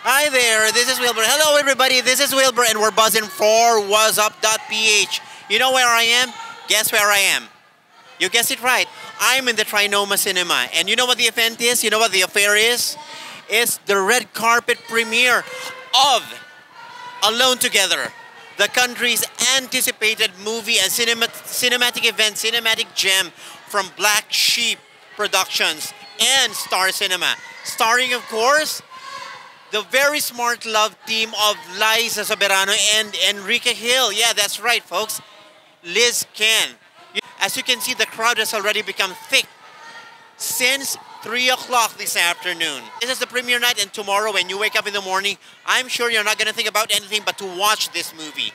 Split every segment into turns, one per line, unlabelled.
Hi there, this is Wilbur. Hello everybody, this is Wilbur and we're buzzing for whatsup.ph. You know where I am? Guess where I am? You guessed it right. I'm in the Trinoma Cinema. And you know what the event is? You know what the affair is? It's the red carpet premiere of Alone Together, the country's anticipated movie and cinematic event, cinematic gem from Black Sheep Productions and Star Cinema. Starring, of course, the very smart love team of Liza Soberano and Enrique Hill. Yeah, that's right, folks. Liz Ken. As you can see, the crowd has already become thick since 3 o'clock this afternoon. This is the premiere night, and tomorrow when you wake up in the morning, I'm sure you're not going to think about anything but to watch this movie.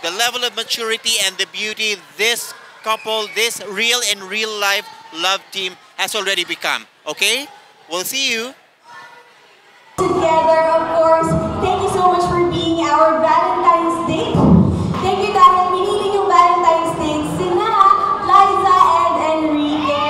The level of maturity and the beauty this couple, this real and real life love team has already become. Okay? We'll see you.
Together, of course. Thank you so much for being our Valentine's Day. Thank you dahil pinili yung Valentine's Day sina Liza and Enrique.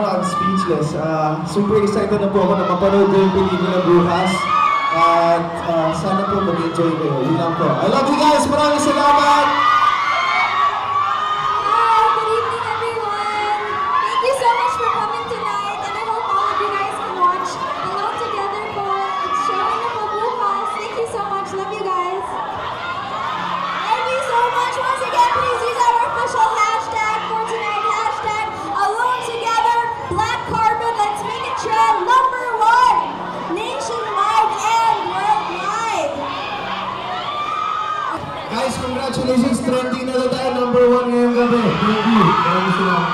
I'm speechless. Super excited na po ako na mapanood ko yung pelikula bukas. At sana po mag-enjoy kayo. Yun lang po. I love you guys! Maraming salamat!
Hi! Good evening, everyone! Thank you so much for coming tonight. And I hope all of you guys can watch Alone Together po. It's showing na po bukas. Thank you so much. Love you guys. Thank you so much. Once again, please use our official hashtag for tonight. Hashtag Alone Together.
ending na tayo, number 1 ngayong gabi. Thank you. Maraming salamat.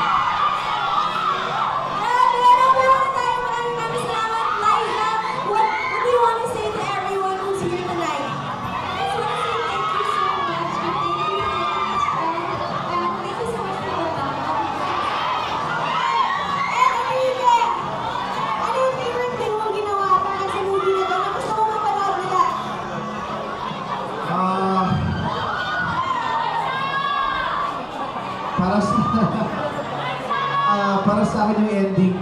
Para sa akin yung ending,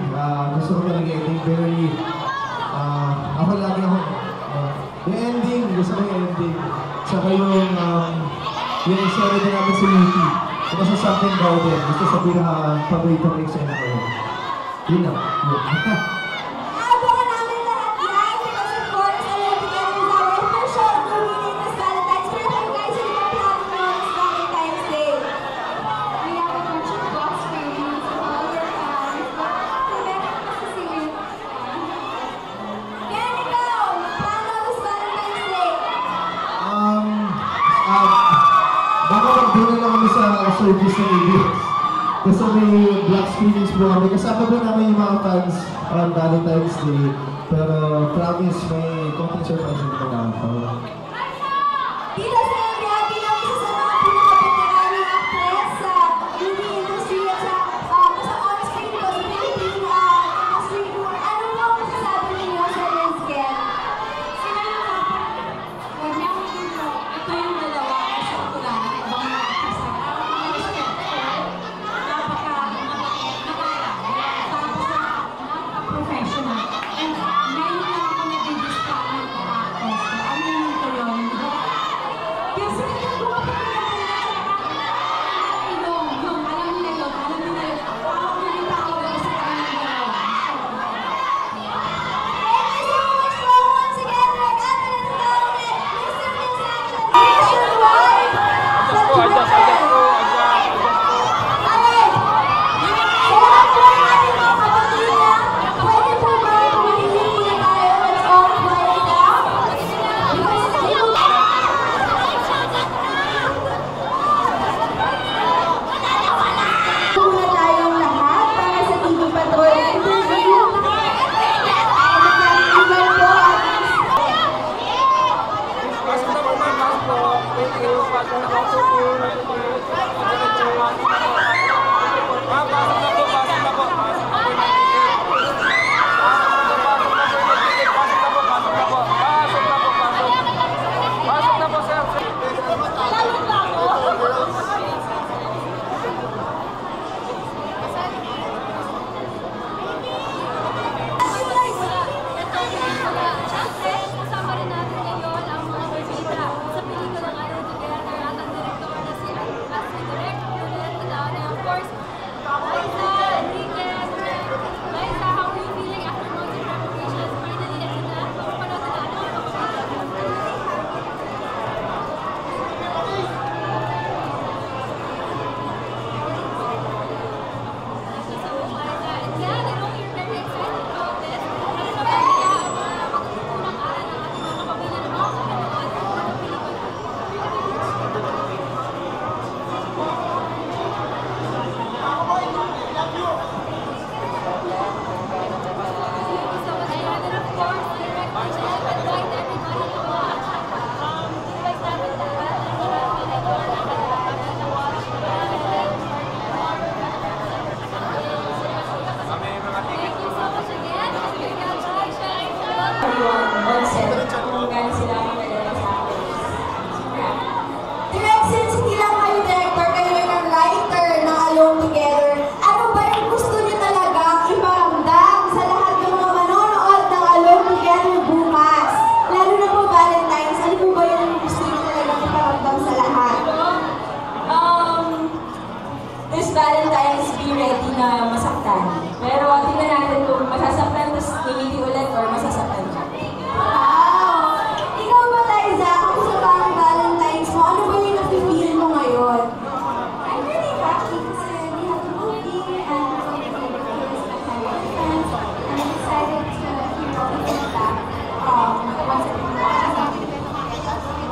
gusto ko talaga ending, very, ako lagi ako, yung ending, gusto ko yung ending, saka yung story din namin si Lucky, saka sa something about it, gusto sa pinaka-paborito ko yung sa ko yun. Yun lang, yun.
Abangan namin lahat yan because of course, Alone Together is our official movie this Valentine's. Pero kayo guys, hindi ka plano nyo this Valentine's Day. We have a bunch of vlogs for you to all your fans. Remember to see you. Ken, ikaw, plano this Valentine's Day?
Baka magdunay lang kami sa service ng videos. Kasi may black screenings po kami. Kasama po namin yung mga fans on Valentine's Day. Pero promise, may konting surprise din po namin.
Dito sa India, bilang isa sa mga pinaka-veteranong actress sa movie industry at sa on-screen ko sa Philippine industry. Ano po ang masasabi ninyo sa Liz Ken?
Sila yung huwag niya akong intro. Ito yung dalawa kasi tulad ng ibang mga actress na napaka-professional. And ngayon lang ako nag-discover ng actress ko. Ano yung ito yun? Kasi nagagawa pa rin yung alam nila yun. Tawag na rin tawag ako sa kanilang dalawa.
Thank you so much for once again, Rick Anthony Tawag, Mr. Liz Sanchez, Mr. White, sa Twitter. Alright, sa lahat po ng ating mga kapatida, pwede po ba tumahimik na tayo? Let's all quiet down. Because muna tayong lahat para sa TV Patrol interview. Mag-iwan po at
Pasok na po, ma'am. Pasok po. Thank you. Pasok na po. Ma'am, pasok na po. Pasok na po. Pasok na po. Pasok na po, sir.
Kasama rin natin ngayon ang mga artista sa pelikulang Alone Together at ang direktor na si Direk Juliet Tadane. Of course, Liza, Enriquez, Liza, how are you feeling after months of preparations? Finally, ito na, mapapanood na natin ang Thank you so much, Liza. And yeah, I know you're very excited about this. Ano na ba kaya ang mga magkukunang aral ng ating mga kapamilya na makakapanood ng pelikula? Thank you so much, Brad. And of course, Direk Michelle, I'd like everybody to watch. Like natin lahat ng mga director na kailangan na watch. Thank you so much again. Congratulations.
Direk, since hindi lang kayo director, kayo rin ang writer ng Alone Together, ano ba yung gusto niyo talaga iparamdam sa lahat ng mga manonood ng Alone Together bukas? Lalo na po Valentine's, ano po ba yung gusto niyo talaga iparamdam sa lahat?
This Valentine's, be ready na masaktan. Pero tingnan natin kung masasaktan, tapos ngingiti ulit or masasaktan ka.
Wow! Ikaw ba, Liza, kung sa parang Valentine's mo, ano ba yung nafe-feel mo ngayon? I'm really happy kasi we have a movie and we're going to celebrate with my friends. And I'm excited to hear all the feedback once everyone watches it.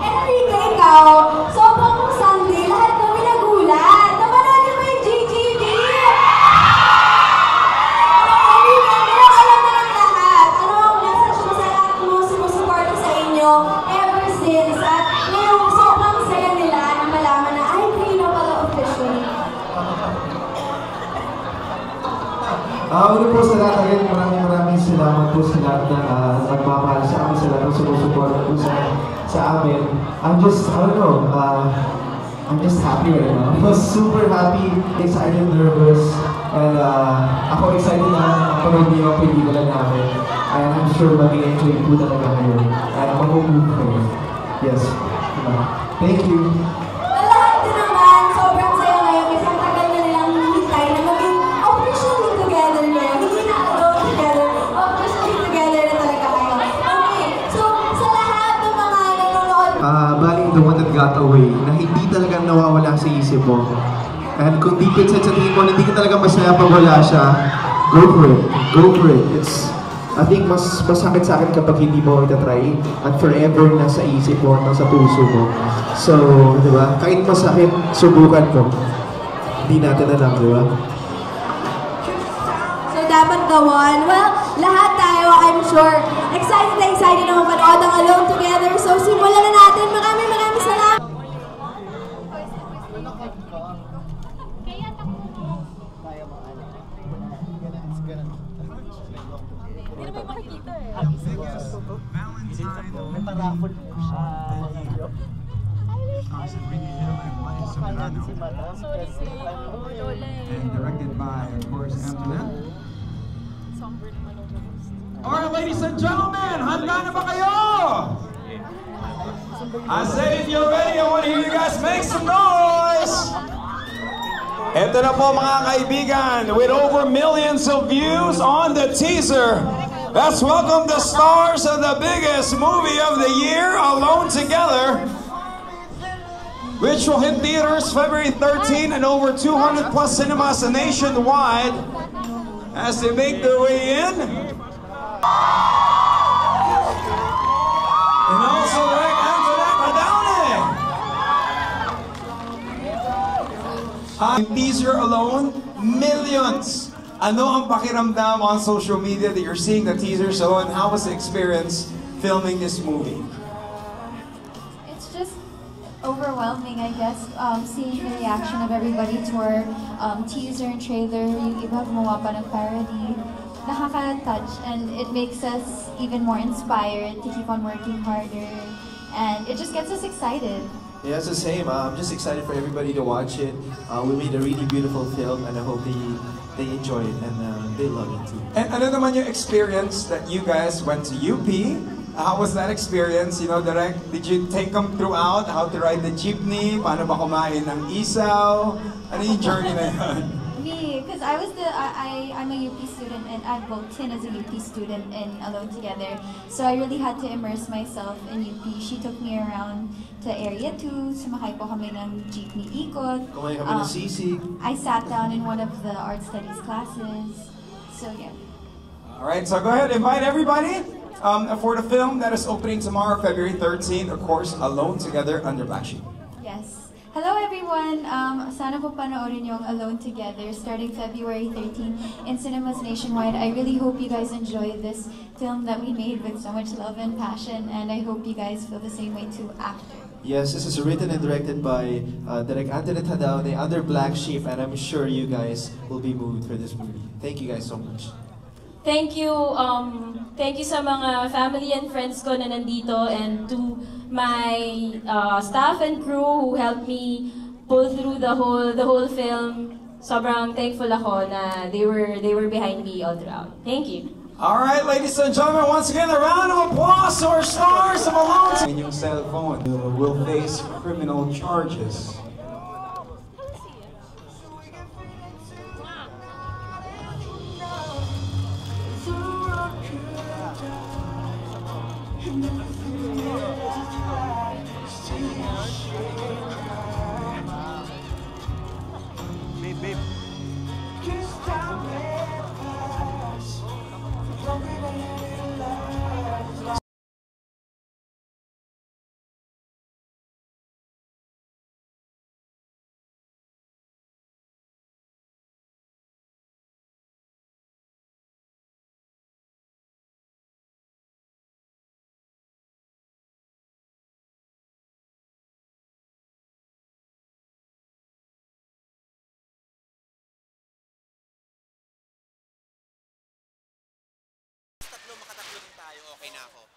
Enrique, ikaw, sobrang Sunday, lahat ng
Una po sa lahat again, maraming salamat po sa lahat na nagmamahal sa amin, sa lahat ng sumusuporta po sa amin. I'm just happy right now. I was super happy, excited, nervous, and ako excited na mapanood niyo ang pelikula namin. And I'm sure mag-enjoy po talaga kayo. And mag-move kayo. Yes. Thank you.
Lahat din naman, sobrang saya ngayon kasi ang tagal na nilang hintay na maging officially together ngayon. Hindi na alone together, officially together na talaga kayo. Okay, so sa lahat ng mga nanonood,
Baling the one that got away, na hindi talagang nawawala sa isip mo. And kung deep inside sa tingin mo, hindi ka talaga masaya pag wala siya, go for it. Go for it. I think mas masakit sa akin kapag hindi mo itatry at forever nasa isip mo, nasa puso mo. So, di ba? Kahit masakit, subukan mo. Hindi natin alam, di ba?
so dapat gawin. Well, lahat tayo, I'm sure, excited na mapanood ang Alone Together. So simulan na natin. Maraming salamat.
Hindi naman makikita eh.
And directed by, of course, Antoinette. Alright, ladies and gentlemen, handa na ba kayo? I said if you're ready, I want to hear you guys make some noise! Ito na po mga kaibigan, with over millions of views on the teaser. Let's welcome the stars of the biggest movie of the year, Alone Together, which will hit theaters February 13 and over 200 plus cinemas nationwide as they make their way in. And also direct Antoinette Adaune. Teaser alone, millions. Ano ang pakiramdam on social media that you're seeing the teaser so, and how was the experience filming this movie?
It's just overwhelming, I guess, seeing the reaction of everybody to our teaser and trailer. Yung iba gumawa pa ng parody. Nakaka-touch, and it makes us even more inspired to keep on working harder. And it just gets us excited.
Yeah, it's the same. I'm just excited for everybody to watch it. We made a really beautiful film, and I hope they enjoy it and they love it too.
And ano naman yung experience that you guys went to UP? How was that experience? You know, direct, did you take them throughout how to ride the jeepney? Paano ba kumain ng isaw? Ano yung journey na yun?
Me, because I'm a UP student, and I've booked in as a UP student in Alone Together. So I really had to immerse myself in UP. She took me around to Area 2, sumakay po kami ng jeepney ikot.
Kumain kami ng sisig.
I sat down in one of the art studies classes. So yeah.
Alright, so go ahead, invite everybody for the film that is opening tomorrow, February 13th, of course, Alone Together under Black Sheep.
Yes. Hello everyone! Sana po panoorin yung Alone Together starting February 13 in cinemas nationwide. I really hope you guys enjoy this film that we made with so much love and passion, and I hope you guys feel the same way too after.
Yes, this is written and directed by Direk Antoinette Adaune under Black Sheep, and I'm sure you guys will be moved for this movie. Thank you guys so much.
Thank you sa mga family and friends ko na nandito, and to my staff and crew who helped me pull through the whole film. Sobrang thankful ako na they were behind me all throughout. Thank you.
All right, ladies and gentlemen, once again, a round of applause to our stars of Alone. In your cell phone, you will face criminal charges.
okay na ako.